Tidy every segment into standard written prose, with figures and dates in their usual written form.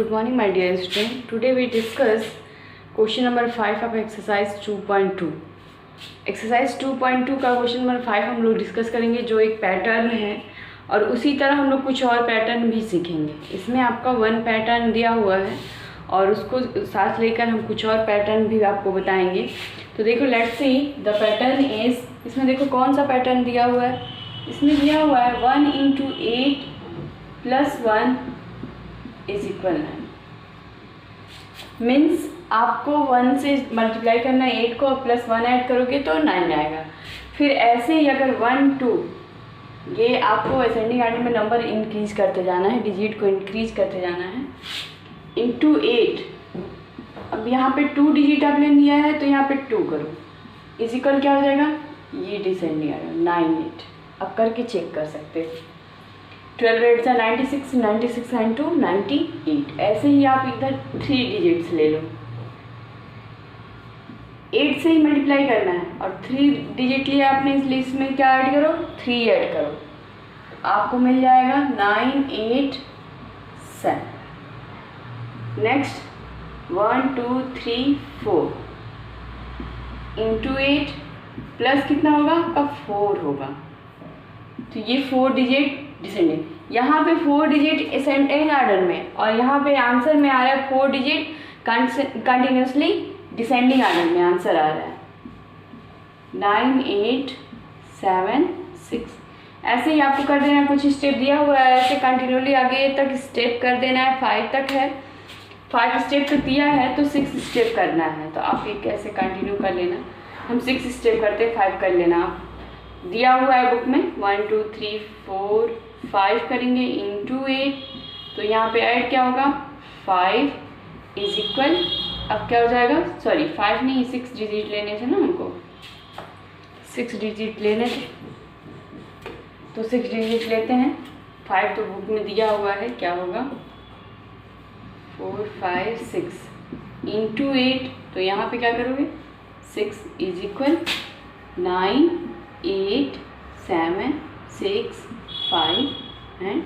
Good morning my dear student. Today we discuss question number 5 of exercise 2.2. Exercise 2.2 का question number 5 हम लोग discuss करेंगे, जो एक पैटर्न है और उसी तरह हम लोग कुछ और पैटर्न भी सीखेंगे। इसमें आपका 1 पैटर्न दिया हुआ है और उसको साथ लेकर हम कुछ और पैटर्न भी आपको बताएंगे। तो देखो, let's see the pattern is, इसमें देखो कौन सा पैटर्न दिया हुआ है। इसमें दिया हुआ है 1 × 8 + 1 = 9। मीन्स आपको 1 से मल्टीप्लाई करना है 8 को, प्लस 1 ऐड करोगे तो 9 आएगा। फिर ऐसे ही अगर 1 2, ये आपको असेंडिंग आर्डर में नंबर इंक्रीज करते जाना है, डिजिट को इंक्रीज करते जाना है, इंटू 8। अब यहाँ पे 2 डिजिट आपने लिया है तो यहाँ पे 2 करो, इजिकल क्या हो जाएगा, ये डिसेंडिंग आर्डर 9 8। अब करके चेक कर सकते हो। 12 8 × 96, 96 × 2 98। ऐसे ही आप इधर 3 डिजिट्स ले लो, 8 से ही मल्टीप्लाई करना है और 3 डिजिट लिया आपने, इसलिए इसमें क्या ऐड करो, 3 ऐड करो, आपको मिल जाएगा 9 8 7। नेक्स्ट 1 2 3 4 इंटू 8 प्लस कितना होगा आपका 4 होगा। तो ये 4 डिजिट डिसेंडिंग, यहाँ पे 4 डिजिट असेंडिंग आर्डर में और यहाँ पे आंसर में आ रहा है 4 डिजिट कंटिन्यूसली डिसेंडिंग आर्डर में आंसर आ रहा है 9 8 7 6। ऐसे ही आपको कर देना है, कुछ स्टेप दिया हुआ है, ऐसे कंटिन्यूसली आगे तक स्टेप कर देना है। 5 तक है, 5 स्टेप तक दिया है तो 6 स्टेप करना है। तो आप ये कैसे कंटिन्यू कर लेना, हम 6 स्टेप करते हैं, 5 कर लेना। आप दिया हुआ है बुक में 1 2 3 4 5 करेंगे इंटू 8, तो यहाँ पे ऐड क्या होगा 5 = अब क्या हो जाएगा, सॉरी 5 नहीं 6 डिजिट लेने थे ना हमको, 6 डिजिट लेने थे तो 6 डिजिट लेते हैं। 5 तो बुक में दिया हुआ है, क्या होगा 4 5 6 इंटू 8, तो यहाँ पे क्या करोगे 6 = 9 8 7 6 5 एंड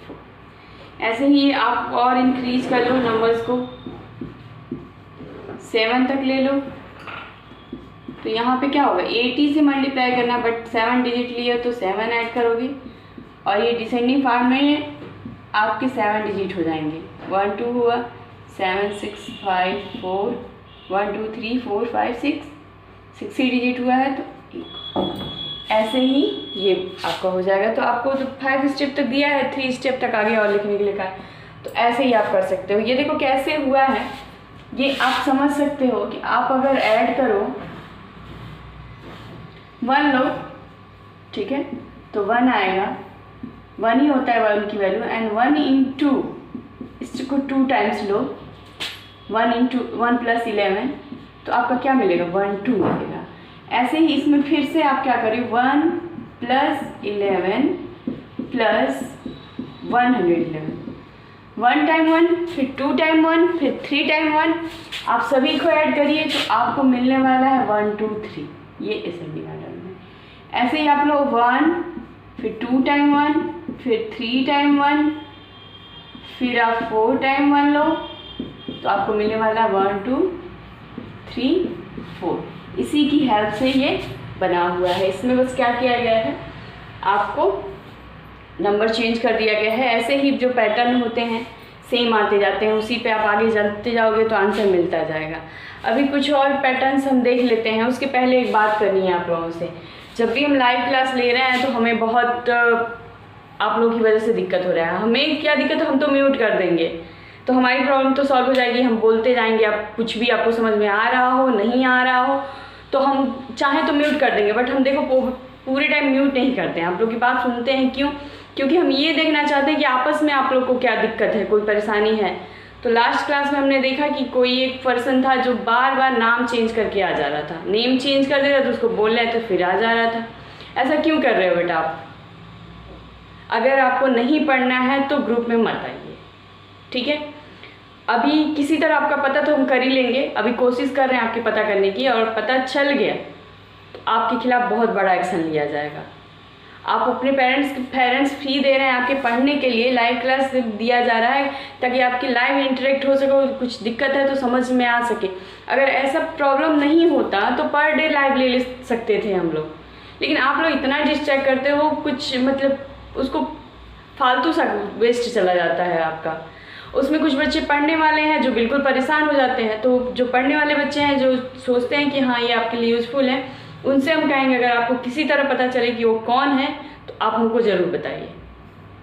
4। ऐसे ही आप और इंक्रीज कर लो नंबर्स को, 7 तक ले लो, तो यहाँ पे क्या होगा 80 से मल्टीप्लाई करना, बट 7 डिजिट लिया तो 7 ऐड करोगे और ये डिसेंडिंग फॉर्म में आपके 7 डिजिट हो जाएंगे। 1 2 हुआ, 7 6 5 4 1 2 3 4 5 6 6 ही डिजिट हुआ है तो 1। ऐसे ही ये आपका हो जाएगा। तो आपको तो 5 स्टेप तक दिया है, 3 स्टेप तक आगे और लिखने के लिए कहा है, तो ऐसे ही आप कर सकते हो। ये देखो कैसे हुआ है, ये आप समझ सकते हो कि आप अगर ऐड करो 1 लो, ठीक है, तो 1 आएगा, 1 ही होता है 1 की वैल्यू, एंड 1 × इसको 2 टाइम्स लो, 1 × 1 + 11, तो आपका क्या मिलेगा 1 2 मिलेगा। ऐसे ही इसमें फिर से आप क्या करें 1 + 11 + 111, 1 टाइम 1, फिर 2 टाइम 1, फिर 3 टाइम 1, आप सभी को ऐड करिए तो आपको मिलने वाला है 1 2 3, ये असेंडिंग आर्डर में। ऐसे ही आप लो 1, फिर 2 टाइम 1, फिर 3 टाइम 1, फिर आप 4 टाइम 1 लो, तो आपको मिलने वाला है 1 2 3 4। इसी की हेल्प से ये बना हुआ है। इसमें बस क्या किया गया है, आपको नंबर चेंज कर दिया गया है। ऐसे ही जो पैटर्न होते हैं सेम आते जाते हैं, उसी पे आप आगे चलते जाओगे तो आंसर मिलता जाएगा। अभी कुछ और पैटर्न्स हम देख लेते हैं, उसके पहले एक बात करनी है आप लोगों से। जब भी हम लाइव क्लास ले रहे हैं तो हमें बहुत आप लोगों की वजह से दिक्कत हो रहा है। हमें क्या दिक्कत है, हम तो म्यूट कर देंगे तो हमारी प्रॉब्लम तो सॉल्व हो जाएगी, हम बोलते जाएंगे। आप कुछ भी आपको समझ में आ रहा हो, नहीं आ रहा हो, तो हम चाहें तो म्यूट कर देंगे, बट हम देखो पूरे टाइम म्यूट नहीं करते हैं, आप लोग की बात सुनते हैं। क्यों? क्योंकि हम ये देखना चाहते हैं कि आपस में आप लोग को क्या दिक्कत है, कोई परेशानी है। तो लास्ट क्लास में हमने देखा कि कोई एक पर्सन था जो बार बार नाम चेंज करके आ जा रहा था, नेम चेंज कर दे रहा था, तो उसको बोल रहे तो फिर आ जा रहा था। ऐसा क्यों कर रहे हो बेटा आप? अगर आपको नहीं पढ़ना है तो ग्रुप में मत आइए, ठीक है। अभी किसी तरह आपका पता तो हम कर ही लेंगे, अभी कोशिश कर रहे हैं आपके पता करने की, और पता चल गया तो आपके खिलाफ बहुत बड़ा एक्शन लिया जाएगा। आप अपने पेरेंट्स फी दे रहे हैं आपके पढ़ने के लिए, लाइव क्लास दिया जा रहा है ताकि आपकी लाइव इंटरेक्ट हो सके, कुछ दिक्कत है तो समझ में आ सके। अगर ऐसा प्रॉब्लम नहीं होता तो पर डे लाइव ले सकते थे हम लोग, लेकिन आप लोग इतना डिस्ट्रैक्ट करते हो, कुछ मतलब उसको फालतू सा वेस्ट चला जाता है आपका। उसमें कुछ बच्चे पढ़ने वाले हैं जो बिल्कुल परेशान हो जाते हैं, तो जो पढ़ने वाले बच्चे हैं जो सोचते हैं कि हाँ ये आपके लिए यूज़फुल है, उनसे हम कहेंगे अगर आपको किसी तरह पता चले कि वो कौन है तो आप हमको ज़रूर बताइए,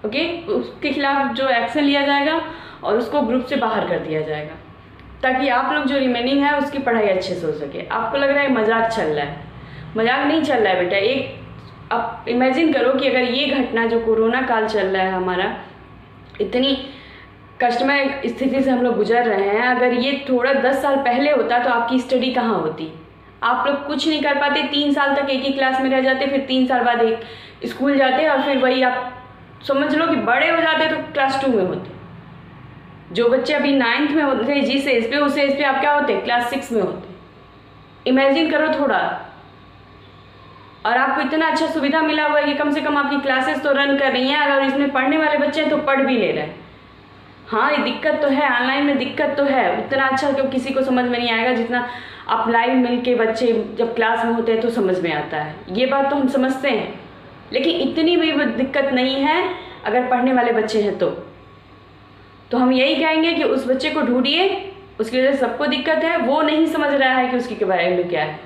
ओके। उसके खिलाफ जो एक्शन लिया जाएगा और उसको ग्रुप से बाहर कर दिया जाएगा, ताकि आप लोग जो रिमेनिंग है उसकी पढ़ाई अच्छे से हो सके। आपको लग रहा है मजाक चल रहा है, मजाक नहीं चल रहा है बेटा। एक आप इमेजिन करो कि अगर ये घटना जो कोरोना काल चल रहा है हमारा, इतनी कष्टमय स्थिति से हम लोग गुजर रहे हैं, अगर ये थोड़ा 10 साल पहले होता तो आपकी स्टडी कहाँ होती। आप लोग कुछ नहीं कर पाते, 3 साल तक एक ही क्लास में रह जाते, फिर 3 साल बाद एक स्कूल जाते और फिर वही आप समझ लो कि बड़े हो जाते तो क्लास 2 में होते। जो बच्चे अभी 9th में होते जिस एज पे, उस एज पे आप क्या होते, क्लास 6 में होते। इमेजिन करो थोड़ा। और आपको इतना अच्छा सुविधा मिला हुआ है कि कम से कम आपकी क्लासेस तो रन कर रही हैं, अगर इसमें पढ़ने वाले बच्चे हैं तो पढ़ भी ले रहे हैं। हाँ ये दिक्कत तो है, ऑनलाइन में दिक्कत तो है, उतना अच्छा क्यों किसी को समझ में नहीं आएगा जितना आप लाइव मिल के बच्चे जब क्लास में होते हैं तो समझ में आता है। ये बात तो हम समझते हैं, लेकिन इतनी भी दिक्कत नहीं है अगर पढ़ने वाले बच्चे हैं तो हम यही कहेंगे कि उस बच्चे को ढूंढिए, उसकी वजह से सबको दिक्कत है, वो नहीं समझ रहा है कि उसकी वैल्यू क्या है।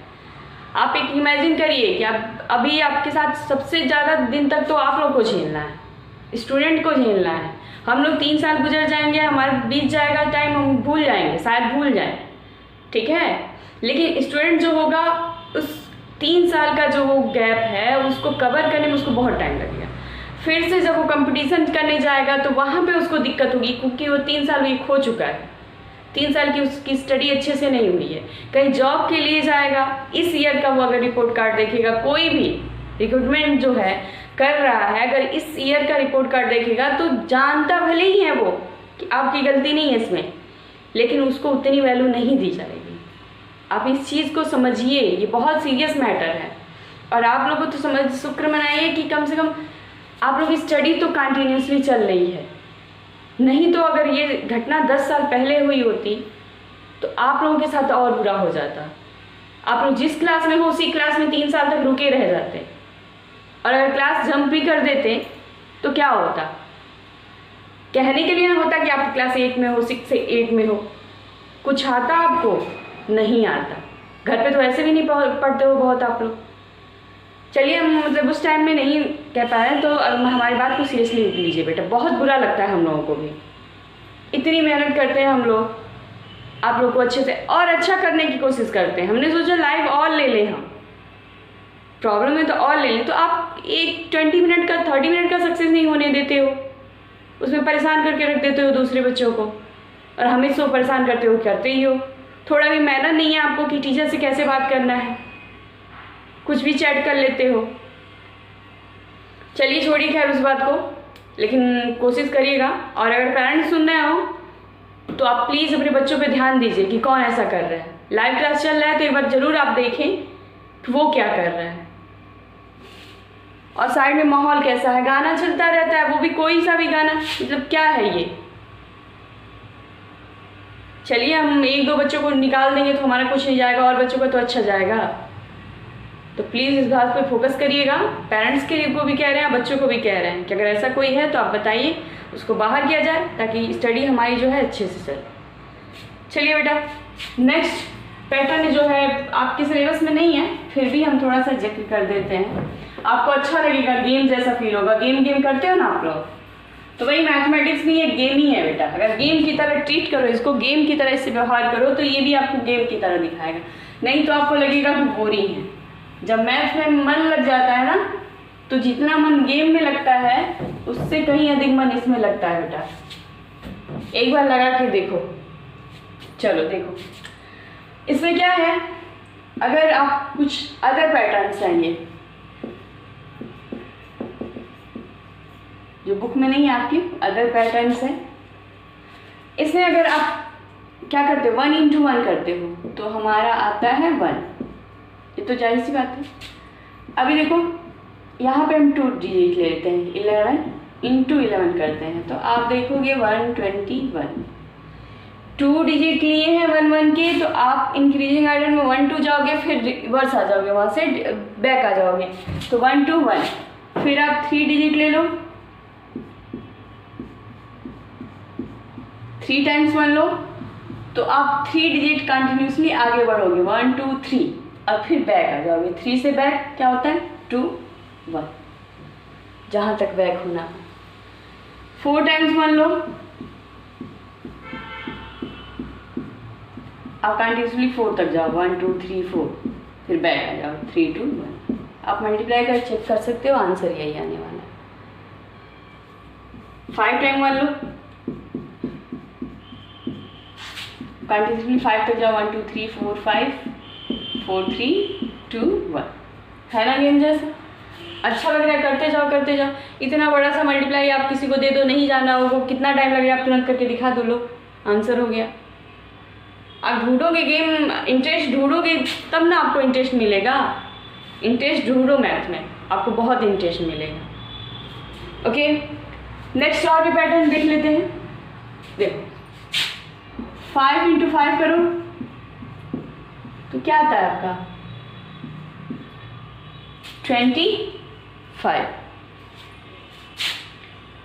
आप एक इमेजिन करिए कि आप अभी आपके साथ सबसे ज़्यादा दिन तक तो आप लोग को झेलना है, स्टूडेंट को झेलना है। हम लोग 3 साल गुजर जाएंगे, हमारा बीत जाएगा टाइम, हम भूल जाएंगे, शायद भूल जाएं, ठीक है। लेकिन स्टूडेंट जो होगा उस 3 साल का जो वो गैप है उसको कवर करने में उसको बहुत टाइम लगेगा। फिर से जब वो कंपटीशन करने जाएगा तो वहाँ पे उसको दिक्कत होगी, क्योंकि वो 3 साल भी खो चुका है, 3 साल की उसकी स्टडी अच्छे से नहीं हुई है। कहीं जॉब के लिए जाएगा, इस ईयर का वो अगर रिपोर्ट कार्ड देखेगा, कोई भी रिक्रूटमेंट जो है कर रहा है, अगर इस ईयर का रिपोर्ट कार्ड देखेगा तो जानता भले ही है वो कि आपकी गलती नहीं है इसमें, लेकिन उसको उतनी वैल्यू नहीं दी जाएगी। आप इस चीज़ को समझिए, ये बहुत सीरियस मैटर है। और आप लोगों को तो समझ शुक्र मनाइए कि कम से कम आप लोग की स्टडी तो कंटिन्यूसली चल रही है, नहीं तो अगर ये घटना 10 साल पहले हुई होती तो आप लोगों के साथ और बुरा हो जाता। आप लोग जिस क्लास में हो उसी क्लास में 3 साल तक रुके रह जाते, और अगर क्लास जंप भी कर देते तो क्या होता। कहने के लिए होता कि आप क्लास 8 में हो, 6 से 8 में हो, कुछ आता आपको नहीं आता। घर पे तो ऐसे भी नहीं पढ़ते हो बहुत आप लोग। चलिए हम मतलब उस टाइम में नहीं कह पा रहे हैं तो हमारी बात को सीरियसली लीजिए बेटा, बहुत बुरा लगता है हम लोगों को भी। इतनी मेहनत करते हैं हम लोग, आप लोग को अच्छे से और अच्छा करने की कोशिश करते हैं। हमने सोचा लाइव और ले लें, हम प्रॉब्लम है तो और ले लें, तो आप एक 20 मिनट का 30 मिनट का सक्सेस नहीं होने देते हो, उसमें परेशान करके रख देते हो दूसरे बच्चों को, और हमें सो परेशान करते हो, करते ही हो। थोड़ा भी मैनर नहीं है आपको कि टीचर से कैसे बात करना है, कुछ भी चैट कर लेते हो। चलिए छोड़िए खैर उस बात को, लेकिन कोशिश करिएगा। और अगर पेरेंट्स सुन रहे हो तो आप प्लीज़ अपने बच्चों पे ध्यान दीजिए कि कौन ऐसा कर रहा है। लाइव क्लास चल रहा है तो एक बार ज़रूर आप देखें कि वो क्या कर रहा है, और साइड में माहौल कैसा है, गाना चलता रहता है, वो भी कोई सा भी गाना, मतलब क्या है ये। चलिए हम 1-2 बच्चों को निकाल देंगे तो हमारा कुछ नहीं जाएगा, और बच्चों का तो अच्छा जाएगा। तो प्लीज़ इस बात पे फोकस करिएगा। पेरेंट्स के को भी कह रहे हैं, बच्चों को भी कह रहे हैं कि अगर ऐसा कोई है तो आप बताइए, उसको बाहर किया जाए ताकि स्टडी हमारी जो है अच्छे से चले। चलिए बेटा, नेक्स्ट पैटर्न जो है आपके सिलेबस में नहीं है, फिर भी हम थोड़ा सा जिक्र कर देते हैं, आपको अच्छा लगेगा, गेम जैसा फील होगा। गेम करते हो ना आप लोग, तो वही मैथमेटिक्स भी एक गेम ही है बेटा। अगर गेम की तरह ट्रीट करो इसको, गेम की तरह इससे व्यवहार करो, तो ये भी आपको गेम की तरह दिखाएगा, नहीं तो आपको लगेगा कि बोरिंग है। जब मैथ में मन लग जाता है ना, तो जितना मन गेम में लगता है उससे कहीं अधिक मन इसमें लगता है बेटा। एक बार लगा के देखो। चलो देखो इसमें क्या है, अगर आप कुछ अदर पैटर्न्स हैं, ये जो बुक में नहीं है आपकी, अदर पैटर्न्स है, इसमें अगर आप क्या करते हो 1 into 1 करते हो तो हमारा आता है 1। ये तो जाहिर सी बात है। अभी देखो यहाँ पे हम 2 डिजिट ले लेते हैं, 11 इंटू 11 करते हैं, तो आप देखोगे 121। 2 डिजिट लिए हैं 1 1 के, तो आप इंक्रीजिंग ऑर्डर में 1 2 जाओगे, फिर रिवर्स आ जाओगे, वहाँ से बैक आ जाओगे, तो 1 2 1। फिर आप 3 डिजिट ले लो, 3 टाइम्स 1 लो, तो आप 3 डिजिट कंटिन्यूसली आगे बढ़ोगे, 1 2 3, अब फिर बैक आ जाओगे। 3 से बैक क्या होता है 2 1, जहाँ तक बैक होना। 4 टाइम्स 1 लो, आप कंटिन्यूसली 4 तक जाओ, 1 2 3 4, फिर बैक आ जाओ, 3 2 1। आप मल्टीप्लाई कर चेक कर सकते हो, आंसर यही आने वाला है। 5 टाइम 1 लो, कंटिन्यूसली 5 तक जाओ, 1 2 3 4 5, 4 3 2 1, है ना गेम जैसा? अच्छा लग रहा है, करते जाओ करते जाओ। इतना बड़ा सा मल्टीप्लाई आप किसी को दे दो, नहीं जाना होगा, कितना टाइम लगेगा, आप तुरंत करके दिखा दो, लो आंसर हो गया। आप ढूंढोगे गेम, इंटरेस्ट ढूंढोगे तब ना आपको इंटरेस्ट मिलेगा। इंटरेस्ट ढूंढो मैथ में, आपको बहुत इंटरेस्ट मिलेगा। ओके, नेक्स्ट और भी पैटर्न देख लेते हैं। देखो 5 इंटू 5 करो तो क्या आता है आपका 25।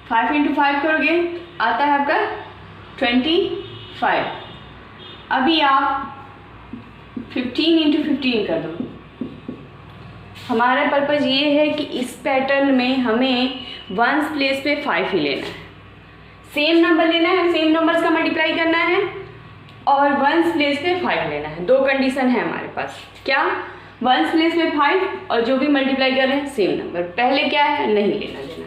5 इंटू 5 करोगे आता है आपका 25। अभी आप 15 इंटू 15 कर दो। हमारा पर्पज़ ये है कि इस पैटर्न में हमें वंस प्लेस पे 5 ही लेना है, सेम नंबर लेना है, सेम नंबर्स का मल्टीप्लाई करना है और वंस प्लेस पे 5 लेना है। 2 कंडीशन है हमारे पास, क्या? वंस प्लेस पे 5 और जो भी मल्टीप्लाई कर रहे हैं सेम नंबर। पहले क्या है, नहीं लेना देना।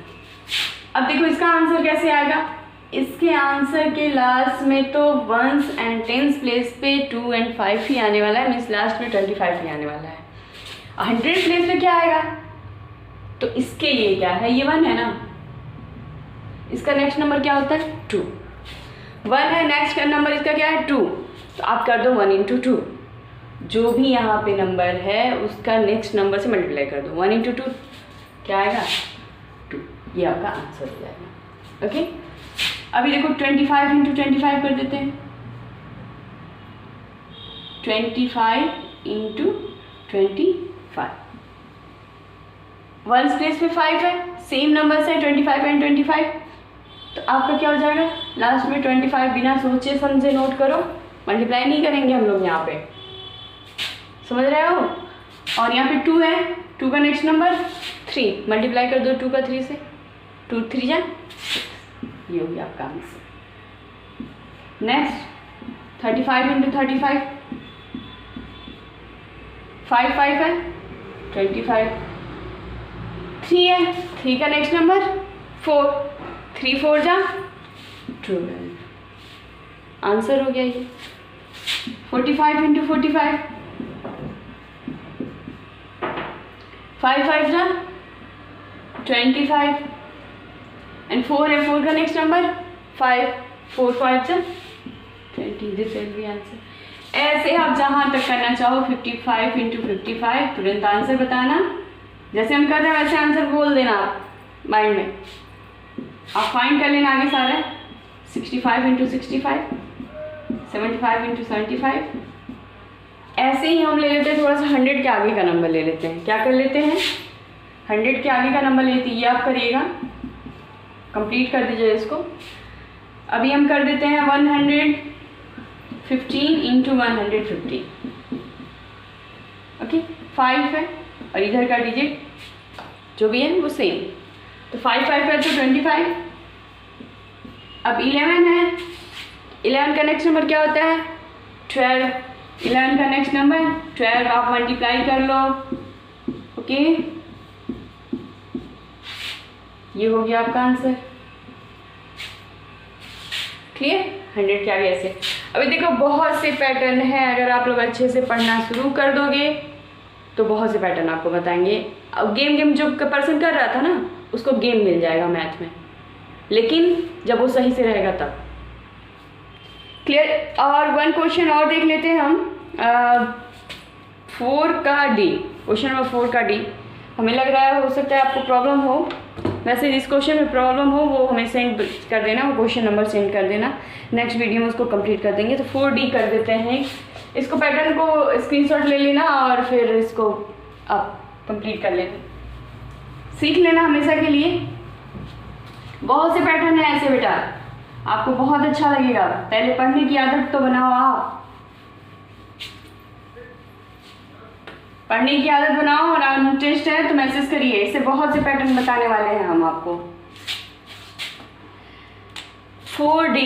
अब देखो इसका आंसर कैसे आएगा। इसके आंसर के लास्ट में तो वंस एंड टेंस प्लेस पे 2 एंड 5 ही आने वाला है, मीन्स लास्ट में 25 ही आने वाला है। 100 प्लेस पे क्या आएगा, तो इसके लिए क्या है, ये 1 है ना, इसका नेक्स्ट नंबर क्या होता है 2। 1 है, नेक्स्ट नंबर इसका क्या है 2, तो आप कर दो 1 इंटू 2, जो भी यहाँ पे नंबर है उसका नेक्स्ट नंबर से मल्टीप्लाई कर दो। 1 इंटू 2 क्या आएगा 2, ये आपका आंसर हो जाएगा। ओके, अभी देखो 25 इंटू 25 कर देते हैं। 25 इंटू 25, वंस प्लेस पे 5 है, सेम नंबर्स है 25 एंड 25, तो आपका क्या हो जाएगा लास्ट में 25। बिना सोचे समझे नोट करो, मल्टीप्लाई नहीं करेंगे हम लोग यहाँ पे, समझ रहे हो। और यहाँ पे 2 है, 2 का नेक्स्ट नंबर 3, मल्टीप्लाई कर दो 2 का 3 से, 2 3 जा, ये हो गया आपका आंसर। नेक्स्ट 35 इंटू 35, 5 5 है 25, 3 है, 3 का नेक्स्ट नंबर 4, 3 4 जा 12, आंसर हो गया ये। 45 इंटू 45, 5 5 जा 25 एंड 4 है, 4 का नेक्स्ट नंबर 5, 4 5 जा 20, दिस विल बी आंसर। ऐसे आप जहाँ तक करना चाहो 55 इंटू 55, तुरंत आंसर बताना। जैसे हम कर रहे हैं वैसे आंसर बोल देना आप माइंड में, आप फाइंड कर लेना आगे सारा। 65 इंटू 65, 75 इंटू 75, ऐसे ही हम ले लेते हैं थोड़ा सा 100 के आगे का नंबर ले लेते हैं। क्या कर लेते हैं 100 के आगे का नंबर लेते हैं, ये आप करिएगा, कंप्लीट कर दीजिए इसको। अभी हम कर देते हैं 115 इंटू 115, ओके 5 है और इधर का डिजिट जो भी है वो सेम, तो 5 5 है तो 25। अब 11 है, 11 का नेक्स्ट नंबर क्या होता है 12, 11 का नेक्स्ट नंबर 12, आप मल्टीप्लाई कर लो, ओके ये हो गया आपका आंसर। क्लियर, 100 के आगे ऐसे। अभी देखो बहुत से पैटर्न है, अगर आप लोग अच्छे से पढ़ना शुरू कर दोगे तो बहुत से पैटर्न आपको बताएंगे। अब गेम जो पर्सन कर रहा था ना उसको गेम मिल जाएगा मैथ में, लेकिन जब वो सही से रहेगा तब। क्लियर, और 1 क्वेश्चन और देख लेते हैं हम। 4 का डी, क्वेश्चन नंबर 4 का डी। हमें लग रहा है, हो सकता है आपको प्रॉब्लम हो। वैसे जिस क्वेश्चन में प्रॉब्लम हो वो हमें सेंड कर देना, वो क्वेश्चन नंबर सेंड कर देना, नेक्स्ट वीडियो में उसको कंप्लीट कर देंगे। तो 4D कर देते हैं। इसको पैटर्न को स्क्रीनशॉट ले लेना और फिर इसको आप कंप्लीट कर लेना, सीख लेना हमेशा के लिए। बहुत से पैटर्न है ऐसे बेटा, आपको बहुत अच्छा लगेगा। पहले पढ़ने की आदत तो बनाओ, आप पढ़ने की आदत बनाओ और इंटरेस्ट है तो मैसेज करिए, इससे बहुत से पैटर्न बताने वाले हैं हम आपको। 4D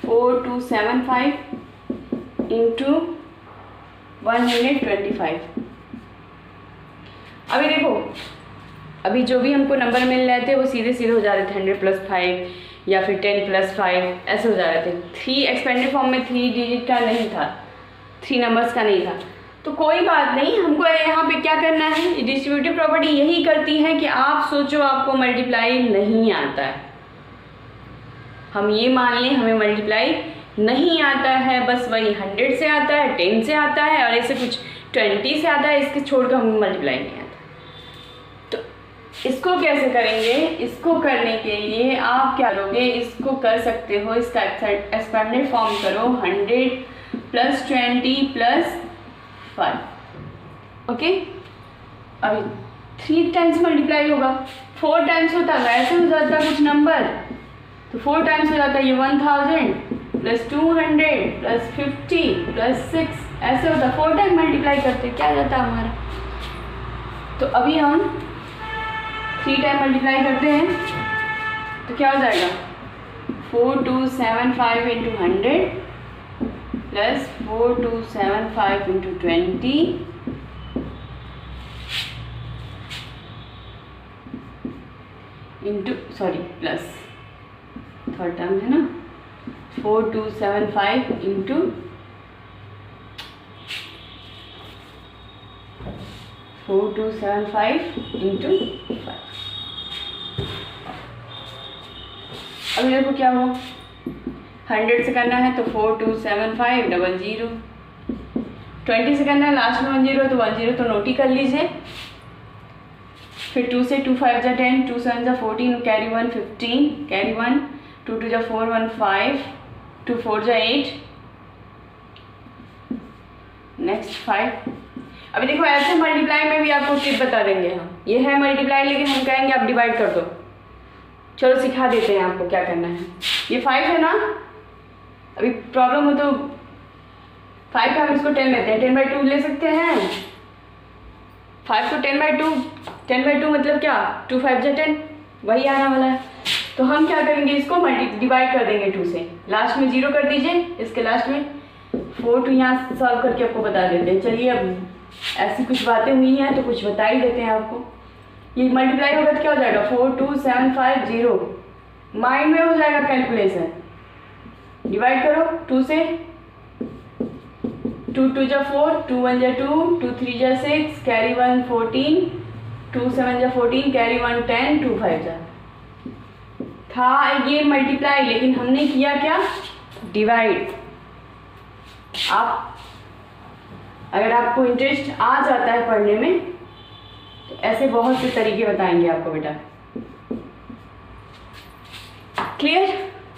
4275 into 125। अभी देखो, अभी जो भी हमको नंबर मिल रहे थे वो सीधे सीधे हो जा रहे थे 100 + 5 या फिर 10 + 5 ऐसे हो जा रहे थे। 3 एक्सपेंडेड फॉर्म में 3 डिजिट का नहीं था, 3 नंबर्स का नहीं था। तो कोई बात नहीं, हमको यहाँ पे क्या करना है, डिस्ट्रीब्यूटिव प्रॉपर्टी यही करती है कि आप सोचो आपको मल्टीप्लाई नहीं आता है, हम ये मान लें हमें मल्टीप्लाई नहीं आता है, बस वही 100 से आता है, 10 से आता है और ऐसे कुछ 20 से आता है, इसके छोड़कर हमें मल्टीप्लाई नहीं आता। तो इसको कैसे करेंगे, इसको करने के लिए आप क्या करोगे, इसको कर सकते हो, इसका एक्सपेंडेड फॉर्म करो 100 + 20 + 5। ओके, अभी 3 टाइम्स मल्टीप्लाई होगा, 4 टाइम्स होता है ऐसे हो जाता है कुछ नंबर, तो 4 टाइम्स हो जाता है ये 1000 + 200 + 50 + 6 ऐसे होता है। 4 टाइम मल्टीप्लाई करते क्या जाता है हमारा। तो अभी हम 3 टाइम मल्टीप्लाई करते हैं तो क्या हो जाएगा, 4275 × 100 + 4275 × 20 प्लस थर्ड टर्म है ना, 4275 × 4275 × 5। अभी देखो क्या हो, 100 से करना है तो 4275 00, 20 से करना है लास्ट में 10 तो 10 तो नोट ही कर लीजिए। फिर 2 से 2 5 × 10, 2 7 × 14, कैरी 1 15, कैरी 1, 2 2 × 4 1 5, 2 4 × 8, नेक्स्ट 5। अभी देखो ऐसे मल्टीप्लाई में भी आपको टिप बता देंगे हम, ये है मल्टीप्लाई लेकिन हम कहेंगे आप डिवाइड कर दो। चलो सिखा देते हैं आपको क्या करना है। ये 5 है ना, अभी प्रॉब्लम हो तो 5 का हम इसको 10 लेते हैं, 10/2 ले सकते हैं। 5 को 10/2 मतलब क्या, 2 5 × 10 वही आने वाला है। तो हम क्या करेंगे, इसको डिवाइड कर देंगे 2 से, लास्ट में 0 कर दीजिए, इसके लास्ट में 4 2 यहाँ सॉल्व करके आपको बता देते हैं। चलिए अब ऐसी कुछ बातें हुई हैं तो कुछ बता ही देते हैं आपको। ये मल्टीप्लाई होगा तो क्या हो जाएगा, 42750, माइंड में हो जाएगा कैलकुलेशन। डिवाइड करो 2 से, 2 2 × 4, 2 1 × 2, 2 3 × 6, कैरी 1 14, 2 7 × 14, कैरी 1 10, 2 5 था ये मल्टीप्लाई, लेकिन हमने किया क्या, डिवाइड। आप अगर आपको इंटरेस्ट आ जाता है पढ़ने में तो ऐसे बहुत से तरीके बताएंगे आपको बेटा। क्लियर,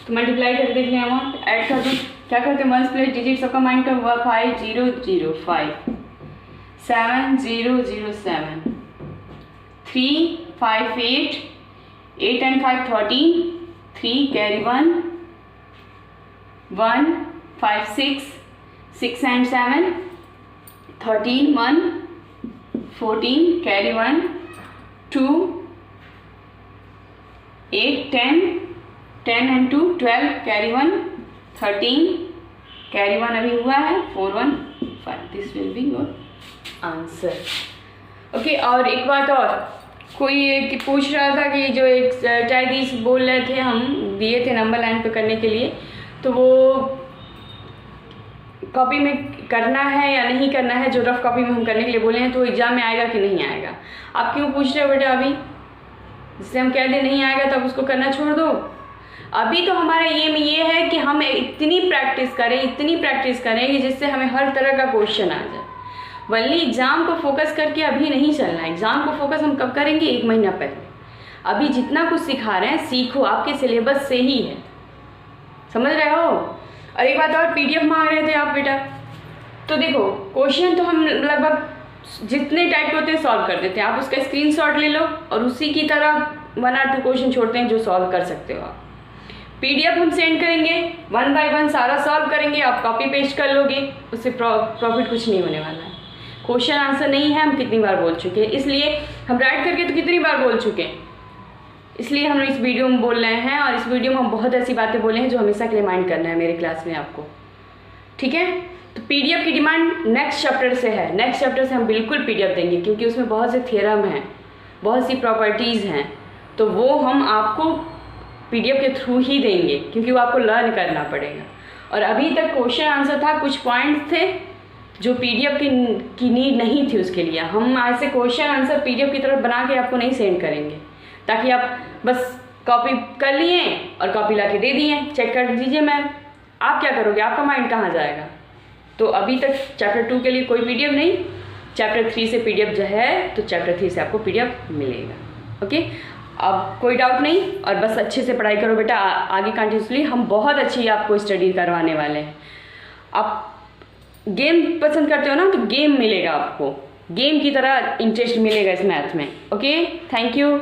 तो मल्टीप्लाई करके देख लें, अमाउंट ऐड कर दो। क्या करते हैं, 1 प्लेस डिजिट सबका माइंड का हुआ 5 0 0 5 7 0 0 7 3 5 8 8 and 5 13, 3 carry 1 1 5 6 6 and 7 13 1 14 carry 1 2 8 10 10 and 2 12 carry 1 13 carry 1 अभी हुआ है 4 1 5। This will be your answer. Okay, और एक बात और, कोई पूछ रहा था कि जो एक टाइडीज बोल रहे थे, हम दिए थे नंबर लाइन पे करने के लिए, तो वो कॉपी में करना है या नहीं करना है, जो रफ कॉपी में हम करने के लिए बोले हैं, तो एग्ज़ाम में आएगा कि नहीं आएगा। आप क्यों पूछ रहे हो बेटा, अभी जिससे हम कह दें नहीं आएगा तो आप उसको करना छोड़ दो। अभी तो हमारा एम ये है कि हम इतनी प्रैक्टिस करें कि जिससे हमें हर तरह का क्वेश्चन आ जाए। वनली एग्ज़ाम को फोकस करके अभी नहीं चलना है। एग्ज़ाम को फोकस हम कब करेंगे? 1 महीना पहले। अभी जितना कुछ सिखा रहे हैं सीखो, आपके सिलेबस से ही है, समझ रहे हो। और एक बात और, पीडीएफ मांग रहे थे आप बेटा, तो देखो क्वेश्चन तो हम लगभग जितने टाइप के होते हैं सॉल्व कर देते हैं। आप उसका स्क्रीनशॉट ले लो और उसी की तरह 1 और 2 क्वेश्चन छोड़ते हैं जो सॉल्व कर सकते हो आप। पीडीएफ हम सेंड करेंगे, 1 बाय 1 सारा सॉल्व करेंगे, आप कॉपी पेस्ट कर लोगे, उससे प्रॉफिट कुछ नहीं होने वाला है। क्वेश्चन आंसर नहीं है, हम कितनी बार बोल चुके हैं, इसलिए हम राइट करके तो कितनी बार बोल चुके हैं, इसलिए हम इस वीडियो में बोल रहे हैं। और इस वीडियो में हम बहुत ऐसी बातें बोले हैं जो हमेशा के लिए माइंड करना है मेरे क्लास में आपको, ठीक है। तो पीडीएफ की डिमांड नेक्स्ट चैप्टर से है, नेक्स्ट चैप्टर से हम बिल्कुल पीडीएफ देंगे, क्योंकि उसमें बहुत से थ्योरम हैं, बहुत सी प्रॉपर्टीज़ हैं, तो वो हम आपको पीडीएफ के थ्रू ही देंगे, क्योंकि वो आपको लर्न करना पड़ेगा। और अभी तक क्वेश्चन आंसर था, कुछ पॉइंट्स थे जो पीडीएफ की नीड नहीं थी, उसके लिए हम ऐसे क्वेश्चन आंसर पीडीएफ की तरफ बना के आपको नहीं सेंड करेंगे, ताकि आप बस कॉपी कर लिए और कॉपी ला के दे दिए, चेक कर दीजिए मैम। आप क्या करोगे? आपका माइंड कहाँ जाएगा? तो अभी तक चैप्टर 2 के लिए कोई पीडीएफ नहीं, चैप्टर 3 से पीडीएफ जो है, तो चैप्टर 3 से आपको पीडीएफ मिलेगा। ओके, अब कोई डाउट नहीं, और बस अच्छे से पढ़ाई करो बेटा, आगे कंटिन्यूसली हम बहुत अच्छी आपको स्टडी करवाने वाले हैं। आप गेम पसंद करते हो ना, तो गेम मिलेगा आपको, गेम की तरह इंटरेस्ट मिलेगा इस मैथ में। Okay, thank you.